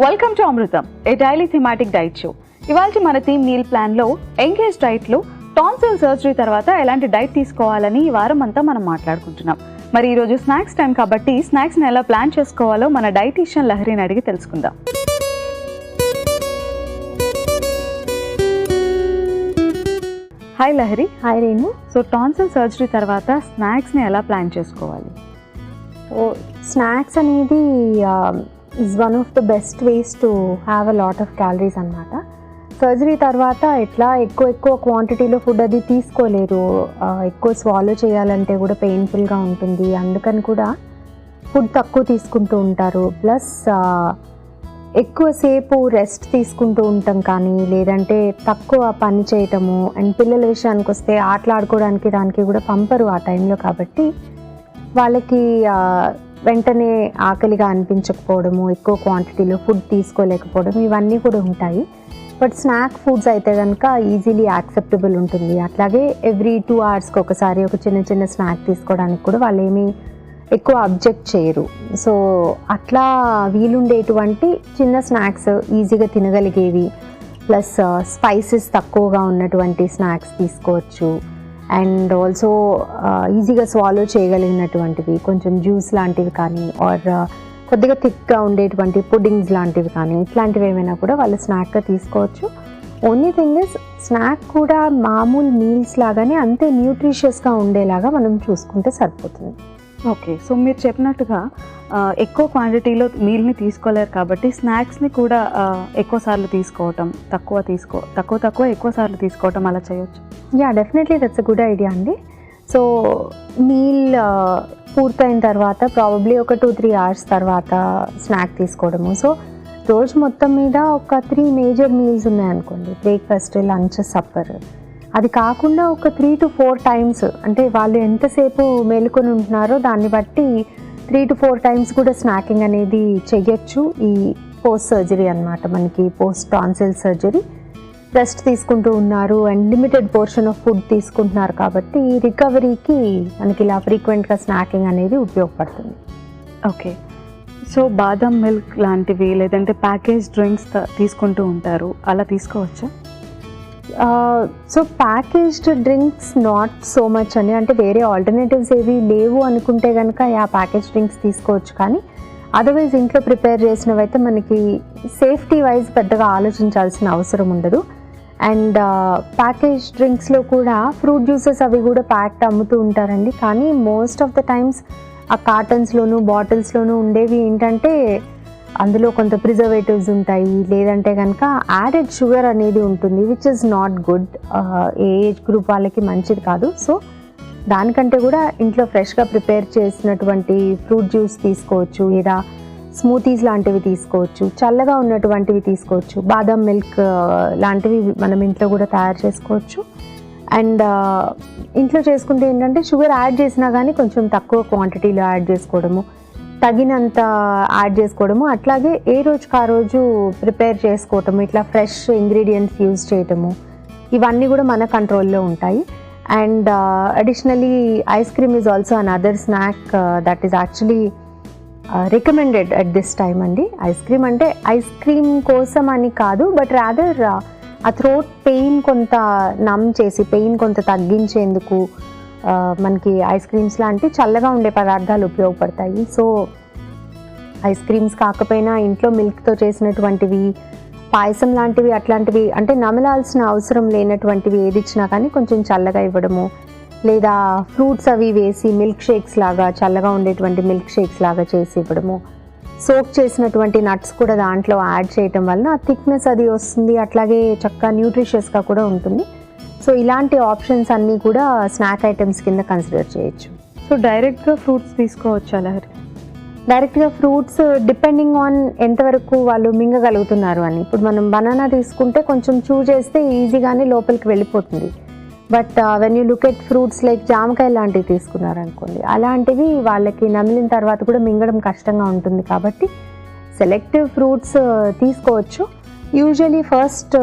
Welcome to Amrutham, A daily thematic diet show. ఇవాళ మన theme meal ప్లాన్లో engage డైట్లో టాన్సిల్ సర్జరీ తర్వాత ఎలాంటి డైట్ తీసుకోవాలని ఈ వారం అంతా మనం మాట్లాడుకుంటున్నాం. మరి ఈరోజు స్నాక్స్ టైం కాబట్టి స్నాక్స్ని ఎలా ప్లాన్ చేసుకోవాలో మన డైటీషియన్ లహరిని అడిగి తెలుసుకుందాం. Hi Lahari. Hi Renu. So tonsil surgery తర్వాత స్నాక్స్ని ఎలా ప్లాన్ చేసుకోవాలి? స్నాక్స్ అనేది is one of the best ways to have a lot of calories అన్నమాట. సర్జరీ తర్వాత ఎట్లా ఎక్కువ క్వాంటిటీలో ఫుడ్ అది తీసుకోలేరు, ఎక్కువ స్వాలో చేయాలంటే కూడా పెయిన్ఫుల్గా ఉంటుంది. అందుకని కూడా ఫుడ్ తక్కువ తీసుకుంటూ ఉంటారు. ప్లస్ ఎక్కువసేపు రెస్ట్ తీసుకుంటూ ఉంటాం, కానీ లేదంటే తక్కువ పని చేయటము. అండ్ పిల్లల విషయానికి వస్తే ఆటలాడుకోవడానికి దానికి కూడా పంపరు ఆ టైంలో, కాబట్టి వాళ్ళకి వెంటనే ఆకలిగా అనిపించకపోవడము, ఎక్కువ క్వాంటిటీలో ఫుడ్ తీసుకోలేకపోవడం, ఇవన్నీ కూడా ఉంటాయి. బట్ స్నాక్ ఫుడ్స్ అయితే కనుక ఈజీలీ యాక్సెప్టబుల్ ఉంటుంది. అట్లాగే ఎవ్రీ 2 అవర్స్కి ఒకసారి ఒక చిన్న స్నాక్ తీసుకోవడానికి కూడా వాళ్ళు ఏమీ ఎక్కువ అబ్జెక్ట్ చేయరు. సో అట్లా వీలుండేటువంటి చిన్న స్నాక్స్, ఈజీగా తినగలిగేవి, ప్లస్ స్పైసెస్ తక్కువగా ఉన్నటువంటి స్నాక్స్ తీసుకోవచ్చు. అండ్ ఆల్సో ఈజీగా స్వాలో చేయగలిగినటువంటివి, కొంచెం జ్యూస్ లాంటివి కానీ, ఆర్ కొద్దిగా థిక్గా ఉండేటువంటి పుడ్డింగ్స్ లాంటివి కానీ, ఇట్లాంటివి ఏమైనా కూడా వాళ్ళు స్నాక్గా తీసుకోవచ్చు. ఓన్లీ థింగ్ ఇస్ స్నాక్ కూడా మామూలు మీల్స్ లాగానే అంతే న్యూట్రిషియస్గా ఉండేలాగా మనం చూసుకుంటే సరిపోతుంది. ఓకే, సో మీరు చెప్పినట్టుగా ఎక్కువ క్వాంటిటీలో మీల్ని తీసుకోలేరు కాబట్టి స్నాక్స్ని కూడా ఎక్కువ సార్లు తీసుకోవటం, తక్కువ ఎక్కువ సార్లు తీసుకోవటం అలా చేయొచ్చు. Yeah, definitely that's a good idea అండి. సో మీల్ పూర్తయిన తర్వాత ప్రాబబ్లీ ఒక 2-3 అవర్స్ తర్వాత స్నాక్ తీసుకోవడము. సో రోజు మొత్తం మీద ఒక 3 మేజర్ మీల్స్ ఉన్నాయనుకోండి, బ్రేక్ఫాస్ట్, లంచ్, సప్పర్. అది కాకుండా ఒక 3 to 4 టైమ్స్, అంటే వాళ్ళు ఎంతసేపు మేలుకొని ఉంటున్నారో దాన్ని బట్టి 3 to 4 టైమ్స్ కూడా స్నాకింగ్ అనేది చెయ్యొచ్చు. ఈ పోస్ట్ సర్జరీ అన్నమాట, మనకి పోస్ట్ టాన్సిల్ సర్జరీ. రెస్ట్ తీసుకుంటూ ఉన్నారు and limited portion of food తీసుకుంటున్నారు, కాబట్టి రికవరీకి మనకి ఇలా ఫ్రీక్వెంట్గా స్నాకింగ్ అనేది ఉపయోగపడుతుంది. ఓకే, సో బాదం మిల్క్ లాంటివి లేదంటే ప్యాకేజ్ డ్రింక్స్ తీసుకుంటూ ఉంటారు, అలా తీసుకోవచ్చా? So packaged drinks not so much అని, అంటే వేరే ఆల్టర్నేటివ్స్ ఏవి లేవు అనుకుంటే కనుక ప్యాకేజ్ డ్రింక్స్ తీసుకోవచ్చు. కానీ అదర్వైజ్ ఇంట్లో ప్రిపేర్ చేసినవి అయితే మనకి సేఫ్టీ వైజ్ పెద్దగా ఆలోచించాల్సిన అవసరం ఉండదు. అండ్ ప్యాకేజ్ డ్రింక్స్లో కూడా ఫ్రూట్ జ్యూసెస్ అవి కూడా ప్యాక్డ్ అమ్ముతూ ఉంటారండి. కానీ మోస్ట్ ఆఫ్ ద టైమ్స్ ఆ కార్టన్స్లోను బాటిల్స్లోనూ ఉండేవి ఏంటంటే అందులో కొంత ప్రిజర్వేటివ్స్ ఉంటాయి, లేదంటే కనుక యాడెడ్ షుగర్ అనేది ఉంటుంది, which is not good. A age group వాళ్ళకి మంచిది కాదు. సో దానికంటే కూడా ఇంట్లో ఫ్రెష్గా ప్రిపేర్ చేసినటువంటి ఫ్రూట్ జ్యూస్ తీసుకోవచ్చు, లేదా స్మూతీస్ లాంటివి తీసుకోవచ్చు, చల్లగా ఉన్నటువంటివి తీసుకోవచ్చు. బాదం మిల్క్ లాంటివి మనం ఇంట్లో కూడా తయారు చేసుకోవచ్చు. అండ్ ఇంట్లో చేసుకుంటే ఏంటంటే షుగర్ యాడ్ చేసినా కానీ కొంచెం తక్కువ క్వాంటిటీలో యాడ్ చేసుకోవడము, తగినంత యాడ్ చేసుకోవడము, అట్లాగే ఏ రోజుకి ఆ రోజు ప్రిపేర్ చేసుకోవటము, ఇట్లా ఫ్రెష్ ఇంగ్రీడియంట్స్ యూజ్ చేయటము, ఇవన్నీ కూడా మన కంట్రోల్లో ఉంటాయి. And additionally ice cream is also another snack that is actually recommended at this time అండి. ఐస్ క్రీమ్ అంటే ఐస్ క్రీమ్ కోసం అని కాదు, బట్ రాదర్ ఆ థ్రోట్ పెయిన్ కొంత నమ్ చేసి, పెయిన్ కొంత తగ్గించేందుకు మనకి ఐస్ క్రీమ్స్ లాంటి చల్లగా ఉండే పదార్థాలు ఉపయోగపడతాయి. సో ఐస్ క్రీమ్స్ కాకపోయినా ఇంట్లో మిల్క్తో చేసినటువంటివి, పాయసం లాంటివి, అట్లాంటివి, అంటే నమలాల్సిన అవసరం లేనటువంటివి ఏది ఇచ్చినా కానీ కొంచెం చల్లగా ఇవ్వడము, లేదా ఫ్రూట్స్ అవి వేసి మిల్క్ షేక్స్ లాగా, చల్లగా ఉండేటువంటి మిల్క్ షేక్స్ లాగా చేసి ఇవ్వడము. సోక్ చేసినటువంటి నట్స్ కూడా దాంట్లో యాడ్ చేయటం వలన ఆ థిక్నెస్ అది వస్తుంది, అట్లాగే చక్కగా న్యూట్రిషియస్గా కూడా ఉంటుంది. సో ఇలాంటి ఆప్షన్స్ అన్నీ కూడా స్నాక్ ఐటమ్స్ కింద కన్సిడర్ చేయొచ్చు. సో డైరెక్ట్గా ఫ్రూట్స్ తీసుకోవచ్చా లహరి? డైరెక్ట్గా ఫ్రూట్స్ డిపెండింగ్ ఆన్ ఎంతవరకు వాళ్ళు మింగగలుగుతున్నారు అని. ఇప్పుడు మనం బనానా తీసుకుంటే కొంచెం చూ చేస్తే ఈజీగానే లోపలికి వెళ్ళిపోతుంది. But when you look at fruits like జామకాయ లాంటివి తీసుకున్నారనుకోండి, అలాంటివి వాళ్ళకి నమిలిన తర్వాత కూడా మింగడం కష్టంగా ఉంటుంది. కాబట్టి సెలెక్టివ్ ఫ్రూట్స్ తీసుకోవచ్చు. యూజువలీ ఫస్ట్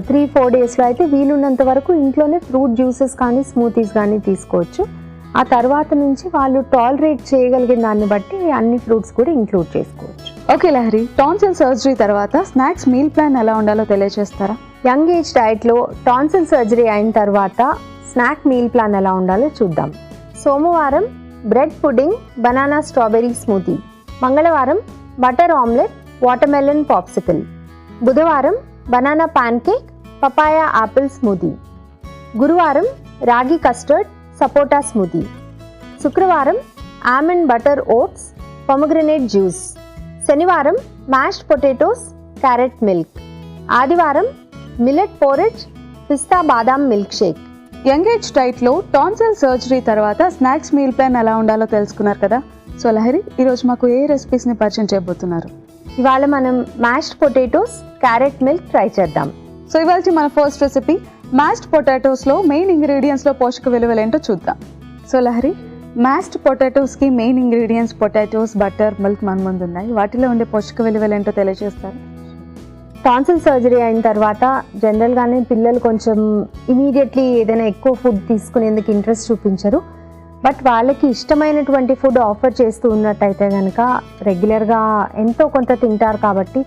3-4 డేస్లో అయితే వీలున్నంత వరకు ఇంట్లోనే ఫ్రూట్ జ్యూసెస్ కానీ స్మూతీస్ కానీ తీసుకోవచ్చు. ఆ తర్వాత నుంచి వాళ్ళు టాలరేట్ చేయగలిగిన దాన్ని బట్టి అన్ని ఫ్రూట్స్ కూడా ఇంక్లూడ్ చేసుకోవచ్చు. ఓకే లహరి, టాన్సిల్ సర్జరీ తర్వాత స్నాక్స్ మీల్ ప్లాన్ ఎలా ఉండాలో తెలియజేస్తారా? యంగ్ ఏజ్ డైట్లో టాన్సిల్ సర్జరీ అయిన తర్వాత స్నాక్ మీల్ ప్లాన్ ఎలా ఉండాలో చూద్దాం. సోమవారం bread pudding, banana strawberry smoothie. మంగళవారం బటర్ ఆమ్లెట్, వాటర్మెలన్ పాప్సికల్. బుధవారం banana pancake, papaya apple smoothie. గురువారం రాగి కస్టర్డ్, సపోటా స్మూతీ. శుక్రవారం almond butter oats, pomegranate juice. శనివారం మ్యాష్డ్ పొటాటోస్, క్యారెట్ మిల్క్. ఆదివారం మిల్లెట్ పోరిజ్, పిస్తా బాదాం మిల్క్ షేక్. యంగ్ ఏజ్ డైట్లో tonsil surgery తర్వాత స్నాక్స్ మీల్ ప్లాన్ ఎలా ఉండాలో తెలుసుకున్నారు కదా. సో లహరి, ఈరోజు మాకు ఏ రెసిపీస్ని పరిచయం చేయబోతున్నారు? ఇవాళ మనం mashed potatoes, carrot milk try చేద్దాం. సో ఇవాళ మన ఫస్ట్ రెసిపీ మ్యాష్డ్ పొటాటోస్లో మెయిన్ ఇంగ్రీడియంట్స్లో పోషక విలువలు ఏంటో చూద్దాం. సో లహరి, మ్యాష్డ్ పొటాటోస్కి main ingredients potatoes, butter, milk మన ముందు ఉన్నాయి. వాటిలో ఉండే పోషక విలువలు ఏంటో తెలియజేస్తారు? టాన్సిల్ సర్జరీ అయిన తర్వాత జనరల్గానే పిల్లలు కొంచెం ఇమీడియట్లీ ఏదైనా ఎక్కువ ఫుడ్ తీసుకునేందుకు ఇంట్రెస్ట్ చూపించరు. బట్ వాళ్ళకి ఇష్టమైనటువంటి ఫుడ్ ఆఫర్ చేస్తూ ఉన్నట్టయితే కనుక రెగ్యులర్గా ఎంతో కొంత తింటారు. కాబట్టి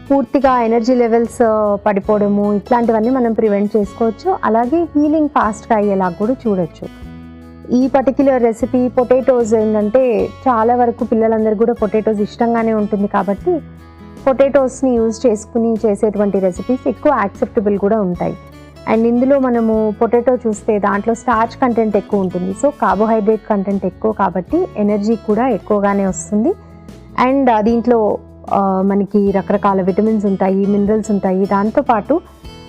పూర్తిగా ఎనర్జీ లెవెల్స్ పడిపోవడము ఇట్లాంటివన్నీ మనం ప్రివెంట్ చేసుకోవచ్చు. అలాగే హీలింగ్ ఫాస్ట్గా అయ్యేలా కూడా చూడొచ్చు. ఈ పర్టిక్యులర్ రెసిపీ పొటాటోస్ ఏంటంటే చాలా వరకు పిల్లలందరికీ కూడా పొటాటోస్ ఇష్టంగానే ఉంటుంది. కాబట్టి పొటాటోస్ని యూజ్ చేసుకుని చేసేటువంటి రెసిపీస్ ఎక్కువ యాక్సెప్టబుల్ కూడా ఉంటాయి. అండ్ ఇందులో మనము పొటాటో చూస్తే దాంట్లో స్టార్చ్ కంటెంట్ ఎక్కువ ఉంటుంది. సో కార్బోహైడ్రేట్ కంటెంట్ ఎక్కువ కాబట్టి ఎనర్జీ కూడా ఎక్కువగానే వస్తుంది. అండ్ దీంట్లో మనకి రకరకాల విటమిన్స్ ఉంటాయి, మినరల్స్ ఉంటాయి. దాంతోపాటు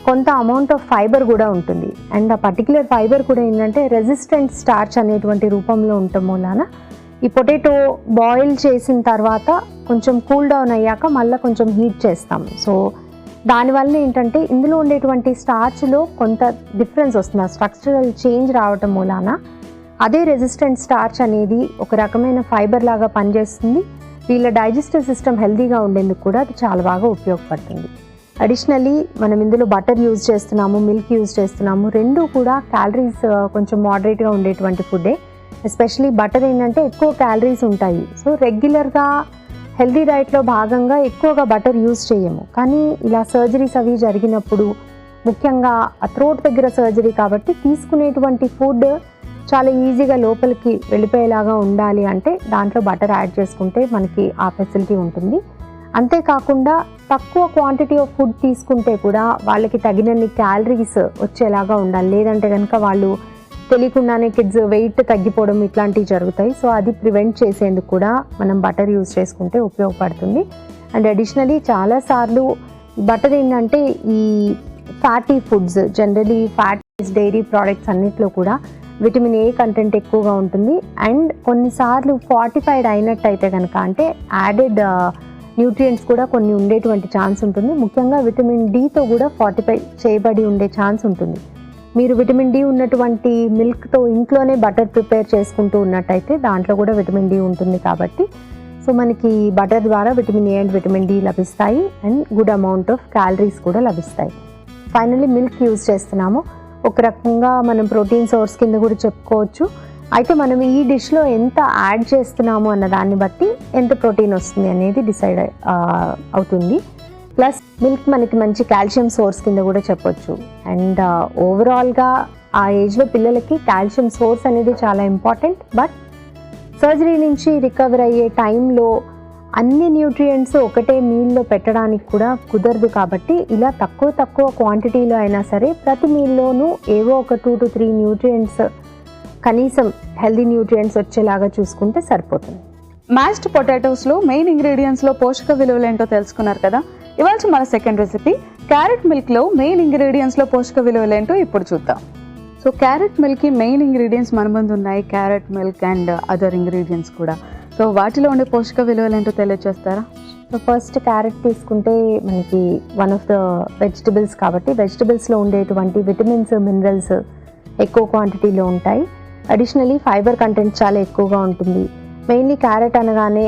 కొంత అమౌంట్ ఆఫ్ ఫైబర్ కూడా ఉంటుంది. అండ్ ఆ పర్టికులర్ ఫైబర్ కూడా ఏంటంటే రెసిస్టెంట్ స్టార్చ్ అనేటువంటి రూపంలో ఉండటం మూలాన ఈ పొటాటో బాయిల్ చేసిన తర్వాత కొంచెం కూల్ డౌన్ అయ్యాక మళ్ళీ కొంచెం హీట్ చేస్తాం. సో దానివల్ల ఏంటంటే ఇందులో ఉండేటువంటి స్టార్చ్లో కొంత డిఫరెన్స్ వస్తుంది, స్ట్రక్చరల్ చేంజ్ రావటం మూలాన అదే రెసిస్టెంట్ స్టార్చ్ అనేది ఒక రకమైన ఫైబర్ లాగా పనిచేస్తుంది. వీళ్ళ డైజెస్టివ్ సిస్టమ్ హెల్తీగా ఉండేందుకు కూడా అది చాలా బాగా ఉపయోగపడుతుంది. అడిషనల్లీ మనం ఇందులో బటర్ యూజ్ చేస్తున్నాము, మిల్క్ యూజ్ చేస్తున్నాము. రెండు కూడా క్యాలరీస్ కొంచెం మోడరేట్గా ఉండేటువంటి ఫుడ్డే. ఎస్పెషలీ బటర్ ఏంటంటే ఎక్కువ క్యాలరీస్ ఉంటాయి. సో రెగ్యులర్గా హెల్తీ డైట్లో భాగంగా ఎక్కువగా బటర్ యూజ్ చేయము. కానీ ఇలా సర్జరీస్ అవి జరిగినప్పుడు ముఖ్యంగా థ్రోట్ దగ్గర సర్జరీ కాబట్టి తీసుకునేటువంటి ఫుడ్ చాలా ఈజీగా లోపలికి వెళ్ళిపోయేలాగా ఉండాలి అంటే దాంట్లో బటర్ యాడ్ చేసుకుంటే మనకి ఆ ఫెసిలిటీ ఉంటుంది. అంతేకాకుండా తక్కువ క్వాంటిటీ ఆఫ్ ఫుడ్ తీసుకుంటే కూడా వాళ్ళకి తగినన్ని క్యాలరీస్ వచ్చేలాగా ఉండాలి. లేదంటే కనుక వాళ్ళు తెలియకుండానే కిడ్స్ వెయిట్ తగ్గిపోవడం ఇట్లాంటివి జరుగుతాయి. సో అది ప్రివెంట్ చేసేందుకు కూడా మనం బటర్ యూజ్ చేసుకుంటే ఉపయోగపడుతుంది. అండ్ అడిషనలీ చాలాసార్లు బటర్ ఏంటంటే ఈ fatty foods, generally fat dairy products అన్నిట్లో కూడా విటమిన్ ఏ కంటెంట్ ఎక్కువగా ఉంటుంది. అండ్ కొన్నిసార్లు ఫార్టిఫైడ్ అయినట్టయితే కనుక అంటే యాడెడ్ న్యూట్రియంట్స్ కూడా కొన్ని ఉండేటువంటి ఛాన్స్ ఉంటుంది. ముఖ్యంగా విటమిన్ డితో కూడా ఫార్టిఫై చేయబడి ఉండే ఛాన్స్ ఉంటుంది. మీరు విటమిన్ డి ఉన్నటువంటి మిల్క్తో ఇంట్లోనే బటర్ ప్రిపేర్ చేసుకుంటూ ఉన్నట్టయితే దాంట్లో కూడా విటమిన్ డి ఉంటుంది. కాబట్టి సో మనకి బటర్ ద్వారా vitamin A and vitamin D లభిస్తాయి and good amount of calories కూడా లభిస్తాయి. ఫైనల్లీ మిల్క్ యూజ్ చేస్తున్నాము, ఒక రకంగా మనం ప్రోటీన్ సోర్స్ కింద కూడా చెప్పుకోవచ్చు. అయితే మనం ఈ డిష్లో ఎంత యాడ్ చేస్తున్నాము అన్న దాన్ని బట్టి ఎంత ప్రోటీన్ వస్తుంది అనేది డిసైడ్ అవుతుంది. ప్లస్ మిల్క్ మనకి మంచి కాల్షియం సోర్స్ కింద కూడా చెప్పొచ్చు. అండ్ ఓవరాల్గా ఆ ఏజ్లో పిల్లలకి కాల్షియం సోర్స్ అనేది చాలా ఇంపార్టెంట్. బట్ సర్జరీ నుంచి రికవర్ అయ్యే టైంలో అన్ని న్యూట్రియంట్స్ ఒకటే మీల్లో పెట్టడానికి కూడా కుదరదు. కాబట్టి ఇలా తక్కువ క్వాంటిటీలో అయినా సరే ప్రతి మీల్లోనూ ఏవో ఒక 2 to 3 న్యూట్రియంట్స్ కనీసం హెల్దీ న్యూట్రియంట్స్ వచ్చేలాగా చూసుకుంటే సరిపోతుంది. మ్యాష్డ్ పొటాటోస్లో మెయిన్ ఇంగ్రీడియంట్స్లో పోషక విలువలు ఏంటో తెలుసుకున్నారు కదా. ఇవాళ మన సెకండ్ రెసిపీ క్యారెట్ మిల్క్లో మెయిన్ ఇంగ్రీడియంట్స్లో పోషక విలువలు ఏంటో ఇప్పుడు చూద్దాం. సో క్యారెట్ మిల్క్కి మెయిన్ ఇంగ్రీడియంట్స్ మన ముందు ఉన్నాయి, carrot milk and other ingredients కూడా. సో వాటిలో ఉండే పోషక విలువలు ఏంటో తెలియజేస్తారా? సో ఫస్ట్ క్యారెట్ తీసుకుంటే మనకి వన్ ఆఫ్ ద వెజిటబుల్స్ కాబట్టి వెజిటబుల్స్లో ఉండేటువంటి విటమిన్స్, మినరల్స్ ఎక్కువ క్వాంటిటీలో ఉంటాయి. అడిషనలీ ఫైబర్ కంటెంట్ చాలా ఎక్కువగా ఉంటుంది. మెయిన్లీ క్యారెట్ అనగానే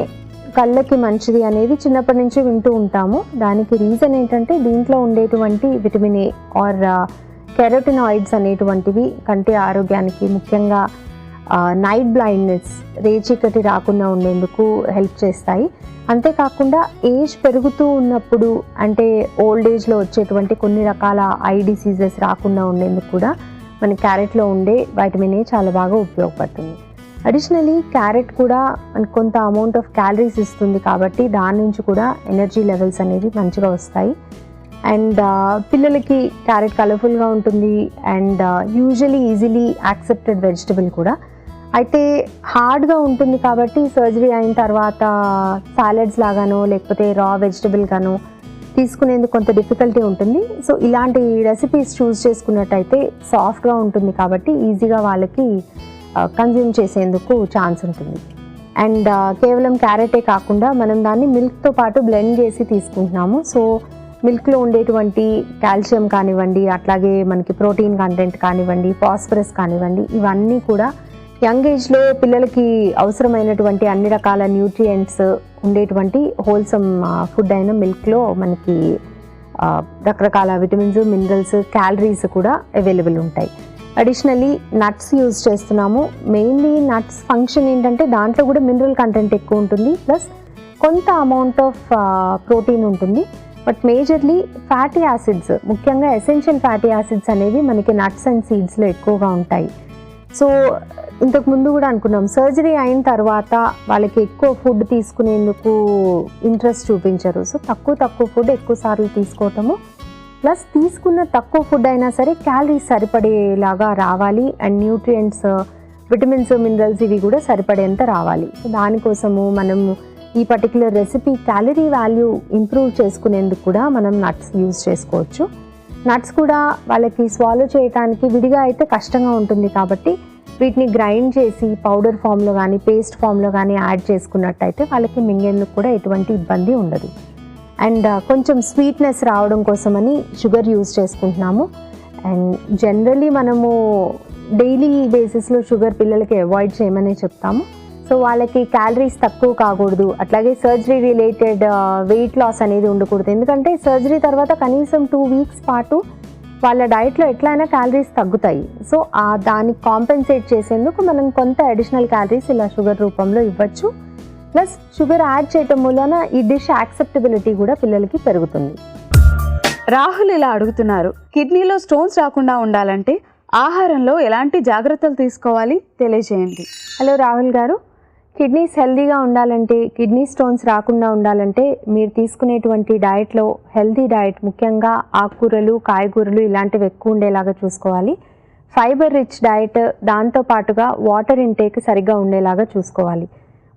కళ్ళకి మంచిది అనేది చిన్నప్పటి నుంచి వింటూ ఉంటాము. దానికి రీజన్ ఏంటంటే దీంట్లో ఉండేటువంటి విటమిన్ ఏ ఆర్ కెరోటినాయిడ్స్ అనేటువంటివి కంటి ఆరోగ్యానికి, ముఖ్యంగా నైట్ బ్లైండ్నెస్, రేచీకటి రాకుండా ఉండేందుకు హెల్ప్ చేస్తాయి. అంతేకాకుండా ఏజ్ పెరుగుతూ ఉన్నప్పుడు అంటే ఓల్డ్ ఏజ్లో వచ్చేటువంటి కొన్ని రకాల ఐ డిసీజెస్ రాకుండా ఉండేందుకు కూడా మన క్యారెట్లో ఉండే వైటమిన్ ఏ చాలా బాగా ఉపయోగపడుతుంది. అడిషనలీ క్యారెట్ కూడా మనకు కొంత అమౌంట్ ఆఫ్ క్యాలరీస్ ఇస్తుంది కాబట్టి దాని నుంచి కూడా ఎనర్జీ లెవెల్స్ అనేవి మంచిగా వస్తాయి. అండ్ పిల్లలకి క్యారెట్ కలర్ఫుల్గా ఉంటుంది and usually easily accepted vegetable కూడా. అయితే హార్డ్గా ఉంటుంది కాబట్టి సర్జరీ అయిన తర్వాత సాలెడ్స్ లాగానో లేకపోతే రా వెజిటబుల్ గానో తీసుకునేందుకు కొంత డిఫికల్టీ ఉంటుంది. సో ఇలాంటి రెసిపీస్ చూస్ చేసుకున్నట్టయితే సాఫ్ట్గా ఉంటుంది కాబట్టి ఈజీగా వాళ్ళకి కన్జ్యూమ్ చేసేందుకు ఛాన్స్ ఉంటుంది. అండ్ కేవలం క్యారెటే కాకుండా మనం దాన్ని మిల్క్తో పాటు బ్లెండ్ చేసి తీసుకుంటున్నాము. సో మిల్క్లో ఉండేటువంటి కాల్షియం కానివ్వండి, అట్లాగే మనకి ప్రోటీన్ కంటెంట్ కానివ్వండి, ఫాస్ఫరస్ కానివ్వండి, ఇవన్నీ కూడా యంగ్ ఏజ్లో పిల్లలకి అవసరమైనటువంటి అన్ని రకాల న్యూట్రియంట్స్ ఉండేటువంటి హోల్సమ్ ఫుడ్ అయిన మిల్క్లో మనకి రకరకాల విటమిన్స్, మినరల్స్, క్యాలరీస్ కూడా అవైలబుల్ ఉంటాయి. అడిషనలీ నట్స్ యూజ్ చేస్తున్నాము. మెయిన్లీ నట్స్ ఫంక్షన్ ఏంటంటే దాంట్లో కూడా మినరల్ కంటెంట్ ఎక్కువ ఉంటుంది, ప్లస్ కొంత అమౌంట్ ఆఫ్ ప్రోటీన్ ఉంటుంది. బట్ మేజర్లీ ఫ్యాటీ యాసిడ్స్, ముఖ్యంగా ఎసెన్షియల్ ఫ్యాటీ యాసిడ్స్ అనేవి మనకి నట్స్ అండ్ సీడ్స్లో ఎక్కువగా ఉంటాయి. సో ఇంతకు ముందు కూడా అనుకున్నాం, సర్జరీ అయిన తర్వాత వాళ్ళకి ఎక్కువ ఫుడ్ తీసుకునేందుకు ఇంట్రెస్ట్ చూపించరు. సో తక్కువ ఫుడ్ ఎక్కువ సార్లు తీసుకోవటము, ప్లస్ తీసుకున్న తక్కువ ఫుడ్ అయినా సరే క్యాలరీస్ సరిపడేలాగా రావాలి అండ్ న్యూట్రియంట్స్, విటమిన్స్, మినరల్స్ ఇవి కూడా సరిపడేంత రావాలి. సో దానికోసము మనము ఈ particular recipe calorie value improve చేసుకునేందుకు కూడా మనం నట్స్ యూజ్ చేసుకోవచ్చు. నట్స్ కూడా వాళ్ళకి స్వాలో చేయడానికి విడిగా అయితే కష్టంగా ఉంటుంది కాబట్టి వీటిని గ్రైండ్ చేసి పౌడర్ ఫామ్లో కానీ పేస్ట్ ఫామ్లో కానీ యాడ్ చేసుకున్నట్టయితే వాళ్ళకి మింగేందుకు కూడా ఎటువంటి ఇబ్బంది ఉండదు. అండ్ కొంచెం స్వీట్నెస్ రావడం కోసమని షుగర్ యూజ్ చేసుకుంటున్నాము. అండ్ జనరలీ మనము డైలీ బేసిస్లో షుగర్ పిల్లలకి అవాయిడ్ చేయమని చెప్తాము. సో వాళ్ళకి క్యాలరీస్ తక్కువ కాకూడదు, అట్లాగే సర్జరీ రిలేటెడ్ వెయిట్ లాస్ అనేది ఉండకూడదు. ఎందుకంటే సర్జరీ తర్వాత కనీసం 2 వీక్స్ పాటు వాళ్ళ డైట్లో ఎట్లయినా క్యాలరీస్ తగ్గుతాయి. సో దాన్ని కాంపెన్సేట్ చేసేందుకు మనం కొంత అడిషనల్ క్యాలరీస్ ఇలా షుగర్ రూపంలో ఇవ్వచ్చు. ప్లస్ షుగర్ యాడ్ చేయటం వలన ఈ డిష్ యాక్సెప్టబిలిటీ కూడా పిల్లలకి పెరుగుతుంది. రాహుల్ ఇలా అడుగుతున్నారు, కిడ్నీలో స్టోన్స్ రాకుండా ఉండాలంటే ఆహారంలో ఎలాంటి జాగ్రత్తలు తీసుకోవాలి తెలియజేయండి. హలో రాహుల్ గారు, కిడ్నీస్ హెల్దీగా ఉండాలంటే, కిడ్నీ స్టోన్స్ రాకుండా ఉండాలంటే మీరు తీసుకునేటువంటి డయట్లో హెల్దీ డయట్, ముఖ్యంగా ఆకుకూరలు, కాయగూరలు ఇలాంటివి ఎక్కువ ఉండేలాగా చూసుకోవాలి. ఫైబర్ రిచ్ డయట్, దాంతోపాటుగా వాటర్ ఇంటేక్ సరిగ్గా ఉండేలాగా చూసుకోవాలి.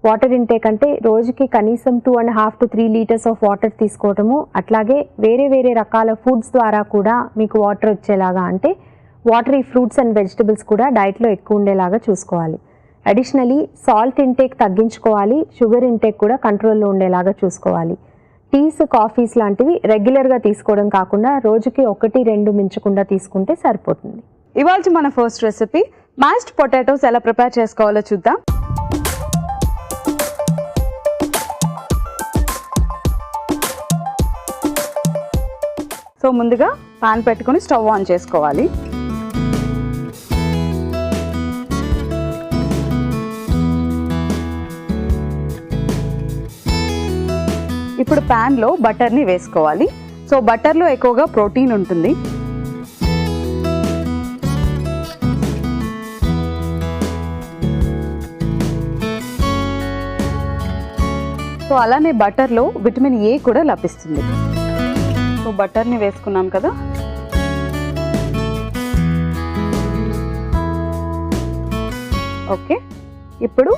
వాటర్ ఇంటేక్ అంటే రోజుకి కనీసం 2.5 to 3 లీటర్స్ ఆఫ్ వాటర్ తీసుకోవటము, అట్లాగే వేరే రకాల ఫుడ్స్ ద్వారా కూడా మీకు వాటర్ వచ్చేలాగా అంటే వాటరీ ఫ్రూట్స్ అండ్ వెజిటబుల్స్ కూడా డైట్లో ఎక్కువ ఉండేలాగా చూసుకోవాలి. అడిషనలీ సాల్ట్ ఇంటేక్ తగ్గించుకోవాలి, షుగర్ ఇంటేక్ కూడా కంట్రోల్లో ఉండేలాగా చూసుకోవాలి. టీస్, కాఫీస్ లాంటివి రెగ్యులర్గా తీసుకోవడం కాకుండా రోజుకి 1-2 మించకుండా తీసుకుంటే సరిపోతుంది. ఇవాళ మన ఫస్ట్ రెసిపీ మ్యాష్డ్ పొటాటోస్ ఎలా ప్రిపేర్ చేసుకోవాలో చూద్దాం. సో ముందుగా పాన్ పెట్టుకొని స్టవ్ ఆన్ చేసుకోవాలి. ఇప్పుడు ప్యాన్లో బటర్ని వేసుకోవాలి. సో బటర్లో ఎక్కువగా ప్రోటీన్ ఉంటుంది. సో అలానే బటర్లో విటమిన్ ఏ కూడా లభిస్తుంది. సో బటర్ని వేసుకున్నాం కదా. ఓకే, ఇప్పుడు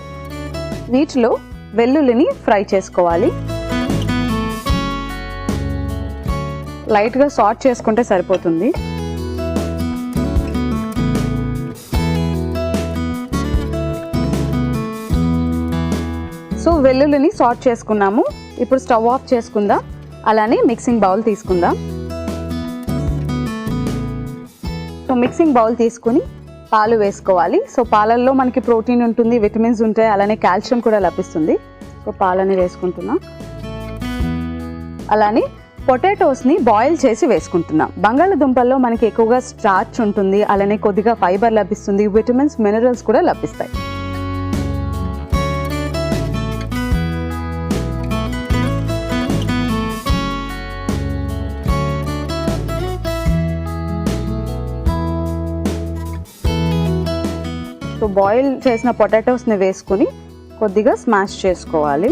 వీటిలో వెల్లుల్లిని ఫ్రై చేసుకోవాలి. లైట్గా సాట్ చేసుకుంటే సరిపోతుంది. సో వెల్లుల్లిని సాట్ చేసుకున్నాము. ఇప్పుడు స్టవ్ ఆఫ్ చేసుకుందాం. అలానే మిక్సింగ్ బౌల్ తీసుకుందాం. సో మిక్సింగ్ బౌల్ తీసుకుని పాలు వేసుకోవాలి. సో పాలల్లో మనకి ప్రోటీన్ ఉంటుంది, విటమిన్స్ ఉంటాయి, అలానే కాల్షియం కూడా లభిస్తుంది. సో పాలని వేసుకుంటున్నాం. అలానే పొటాటోస్ని బాయిల్ చేసి వేసుకుంటున్నాం. బంగాళదుంపల్లో మనకి ఎక్కువగా స్టార్చ్ ఉంటుంది, అలానే కొద్దిగా ఫైబర్ లభిస్తుంది, విటమిన్స్ మినరల్స్ కూడా లభిస్తాయి. సో బాయిల్ చేసిన పొటాటోస్ని వేసుకుని కొద్దిగా స్మాష్ చేసుకోవాలి.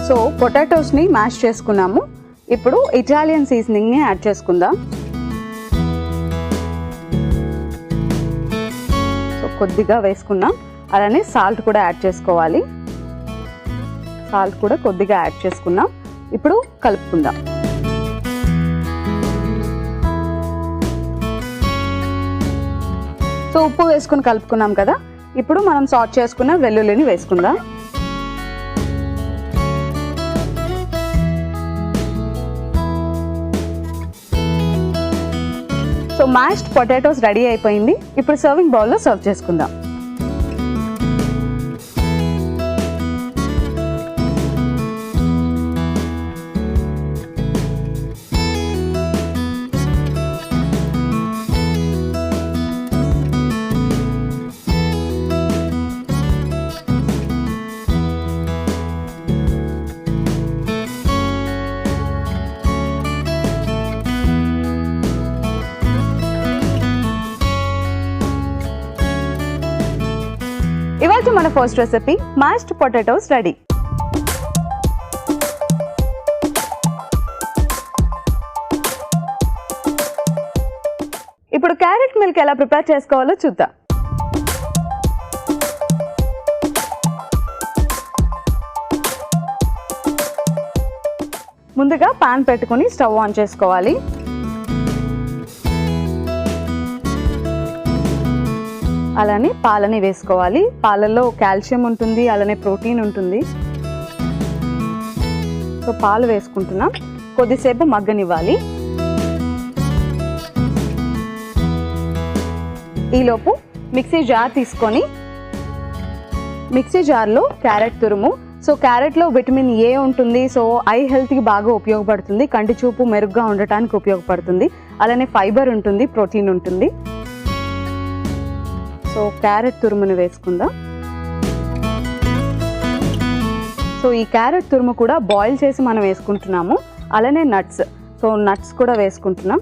సో పొటాటోస్ని మ్యాష్ చేసుకున్నాము. ఇప్పుడు ఇటాలియన్ సీజనింగ్ని యాడ్ చేసుకుందాం. సో కొద్దిగా వేసుకున్నాం. అలానే సాల్ట్ కూడా యాడ్ చేసుకోవాలి. సాల్ట్ కూడా కొద్దిగా యాడ్ చేసుకున్నాం. ఇప్పుడు కలుపుకుందాం. సో ఉప్పు వేసుకుని కలుపుకున్నాం కదా. ఇప్పుడు మనం సాట్ చేసుకున్న వెల్లుల్లిని వేసుకుందాం. సో మ్యాష్డ్ పొటాటోస్ రెడీ అయిపోయింది. ఇప్పుడు సర్వింగ్ బౌల్లో సర్వ్ చేసుకుందాం. ఇవాళ మన first recipe mashed potatoes ready. ఇప్పుడు క్యారెట్ మిల్క్ ఎలా ప్రిపేర్ చేసుకోవాలో చూద్దాం. ముందుగా పాన్ పెట్టుకుని స్టవ్ ఆన్ చేసుకోవాలి. అలానే పాలని వేసుకోవాలి. పాలల్లో కాల్షియం ఉంటుంది, అలానే ప్రోటీన్ ఉంటుంది. సో పాలు వేసుకుంటున్నాం. కొద్దిసేపు మగ్గనివ్వాలి. ఈలోపు మిక్సీ జార్ తీసుకొని మిక్సీ జార్లో క్యారెట్ తురుము. సో క్యారెట్లో విటమిన్ ఏ ఉంటుంది. సో ఐ హెల్త్కి బాగా ఉపయోగపడుతుంది, కంటి చూపు మెరుగ్గా ఉండటానికి ఉపయోగపడుతుంది. అలానే ఫైబర్ ఉంటుంది, ప్రోటీన్ ఉంటుంది. సో క్యారెట్ తురుమును వేసుకుందాం. సో ఈ క్యారెట్ తురుము కూడా బాయిల్ చేసి మనం వేసుకుంటున్నాము. అలానే నట్స్. సో నట్స్ కూడా వేసుకుంటున్నాం.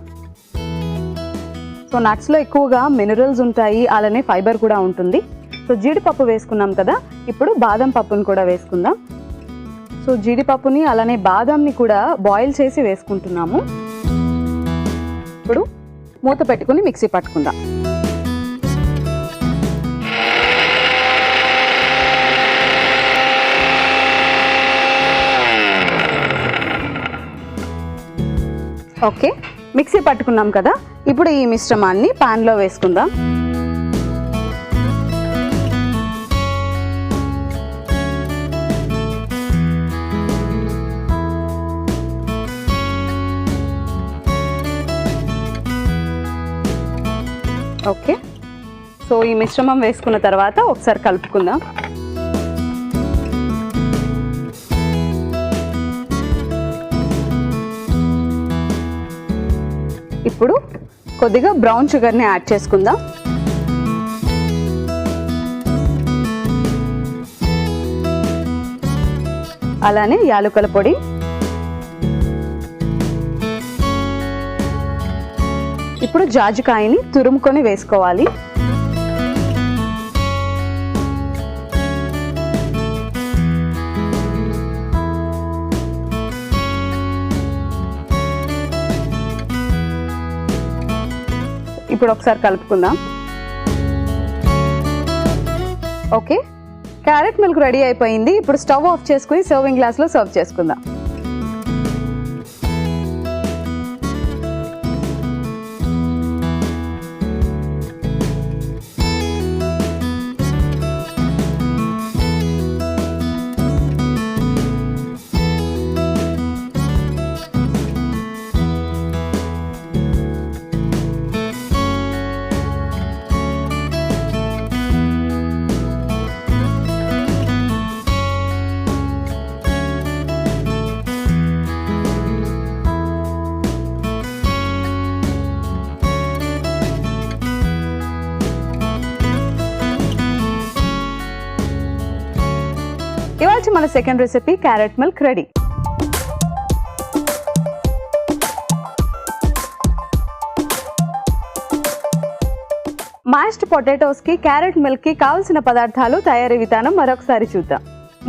సో నట్స్లో ఎక్కువగా మినరల్స్ ఉంటాయి, అలానే ఫైబర్ కూడా ఉంటుంది. సో జీడిపప్పు వేసుకున్నాం కదా. ఇప్పుడు బాదం పప్పును కూడా వేసుకుందాం. సో జీడిపప్పుని అలానే బాదంని కూడా బాయిల్ చేసి వేసుకుంటున్నాము. ఇప్పుడు మూత పెట్టుకుని మిక్సీ పట్టుకుందాం. ఓకే, మిక్సీ పట్టుకున్నాం కదా. ఇప్పుడు ఈ మిశ్రమాన్ని పాన్లో వేసుకుందాం. ఓకే, సో ఈ మిశ్రమం వేసుకున్న తర్వాత ఒకసారి కలుపుకుందాం. ఇప్పుడు కొద్దిగా బ్రౌన్ షుగర్ని యాడ్ చేసుకుందాం. అలానే యాలకుల పొడి, ఇప్పుడు జాజికాయని తురుముకొని వేసుకోవాలి. ఇప్పుడు ఒకసారి కలుపుకుందాం. ఓకే, క్యారెట్ మిల్క్ రెడీ అయిపోయింది. ఇప్పుడు స్టవ్ ఆఫ్ చేసుకుని సర్వింగ్ గ్లాస్లో సర్వ్ చేసుకుందాం. ఇవాళ మన second recipe carrot milk ready. Mashed potatoes కి క్యారెట్ మిల్క్ కి కావలసిన పదార్థాలు, తయారీ విధానం మరొకసారి చూద్దాం.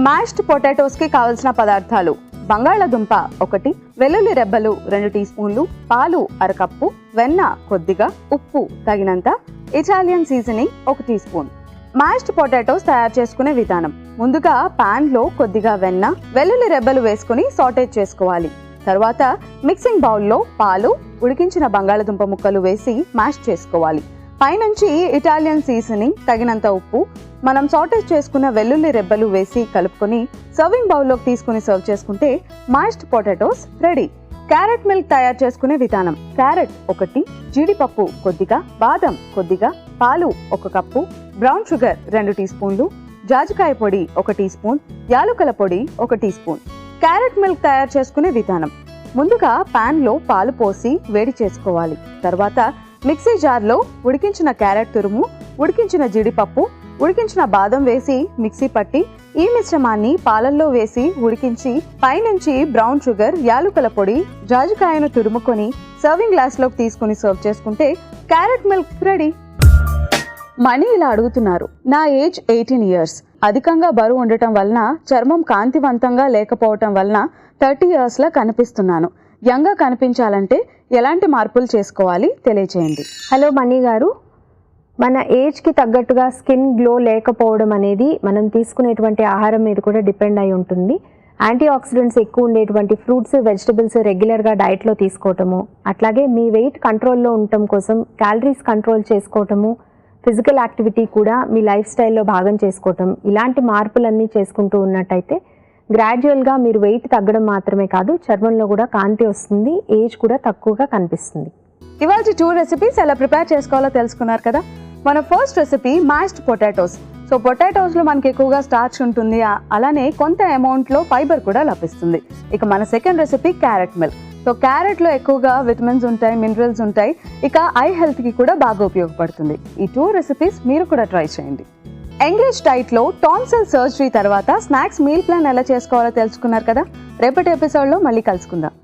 మ్యాష్డ్ పొటాటోస్ కి కావలసిన పదార్థాలు: బంగాళాదుంప 1, వెల్లుల్లి రెబ్బలు 2 టీ స్పూన్లు, పాలు 1/2 కప్పు, వెన్న కొద్దిగా, ఉప్పు తగినంత, Italian seasoning 1 teaspoon. Mashed potatoes తయారు చేసుకునే విధానం: ముందుగా పాన్ లో కొద్దిగా వెన్న, వెల్లుల్లి రెబ్బలు వేసుకుని సాటేజ్ చేసుకోవాలి. తర్వాత మిక్సింగ్ బౌల్లో పాలు, ఉడికించిన బంగాళాదుంప ముక్కలు వేసి మ్యాష్ చేసుకోవాలి. పైనుంచి ఇటాలియన్ సీజనింగ్, తగినంత ఉప్పు, మనం సాటేజ్ చేసుకున్న వెల్లుల్లి రెబ్బలు వేసి కలుపుకొని సర్వింగ్ బౌల్లోకి తీసుకుని సర్వ్ చేసుకుంటే mashed potatoes ready. Carrot milk తయారు చేసుకునే విధానం: క్యారెట్ 1, జీడిపప్పు కొద్దిగా, బాదం కొద్దిగా, పాలు 1 కప్పు, బ్రౌన్ షుగర్ 2 టీ స్పూన్లు, జాజికాయ పొడి 1 టీ స్పూన్, యాలకుల పొడి 1 టీ స్పూన్. క్యారెట్ మిల్క్ తయారు చేసుకునే విధానం: ముందుగా పాన్ లో పాలు పోసి వేడి చేసుకోవాలి. తర్వాత మిక్సీ జార్లో ఉడికించిన క్యారెట్ తురుము, ఉడికించిన జీడిపప్పు, ఉడికించిన బాదం వేసి మిక్సీ పట్టి ఈ మిశ్రమాన్ని పాలల్లో వేసి ఉడికించి పైనుంచి బ్రౌన్ షుగర్, యాలకుల పొడి, జాజికాయను తురుముకొని సర్వింగ్ గ్లాస్లోకి తీసుకుని సర్వ్ చేసుకుంటే క్యారెట్ మిల్క్ రెడీ. మనీ ఇలా అడుగుతున్నారు: నా ఏజ్ 18 ఇయర్స్, అధికంగా బరువు ఉండటం వలన, చర్మం కాంతివంతంగా లేకపోవటం వలన 30 ఇయర్స్ లా కనిపిస్తున్నాను. యంగా కనిపించాలంటే ఎలాంటి మార్పులు చేసుకోవాలి తెలియజేయండి. హలో మణి గారు, మన ఏజ్కి తగ్గట్టుగా స్కిన్ గ్లో లేకపోవడం అనేది మనం తీసుకునేటువంటి ఆహారం మీద కూడా డిపెండ్ అయి ఉంటుంది. యాంటీ ఆక్సిడెంట్స్ ఎక్కువ ఉండేటువంటి ఫ్రూట్స్, వెజిటబుల్స్ రెగ్యులర్గా డైట్లో తీసుకోవటము, అట్లాగే మీ వెయిట్ కంట్రోల్లో ఉండటం కోసం క్యాలరీస్ కంట్రోల్ చేసుకోవటము, ఫిజికల్ యాక్టివిటీ కూడా మీ లైఫ్ స్టైల్లో భాగం చేసుకోవటం, ఇలాంటి మార్పులన్నీ చేసుకుంటూ ఉన్నట్టయితే గ్రాడ్యువల్గా మీరు వెయిట్ తగ్గడం మాత్రమే కాదు, చర్మంలో కూడా కాంతి వస్తుంది, ఏజ్ కూడా తక్కువగా కనిపిస్తుంది. ఇవాళ 2 రెసిపీస్ ఎలా ప్రిపేర్ చేసుకోవాలో తెలుసుకున్నారు కదా. మన first recipe mashed potatoes. So పొటాటోస్లో మనకి ఎక్కువగా స్టార్చ్ ఉంటుంది, అలానే కొంత అమౌంట్లో ఫైబర్ కూడా లభిస్తుంది. ఇక మన second recipe carrot milk. So క్యారెట్లో ఎక్కువగా విటమిన్స్ ఉంటాయి, మినరల్స్ ఉంటాయి, ఇక ఐ హెల్త్కి కూడా బాగా ఉపయోగపడుతుంది. ఈ 2 రెసిపీస్ మీరు కూడా ట్రై చేయండి. ఎంగేజ్ డైట్లో టాన్సిల్ సర్జరీ తర్వాత స్నాక్స్ మీల్ ప్లాన్ ఎలా చేసుకోవాలో తెలుసుకున్నారు కదా. రేపటి ఎపిసోడ్లో మళ్ళీ కలుసుకుందాం.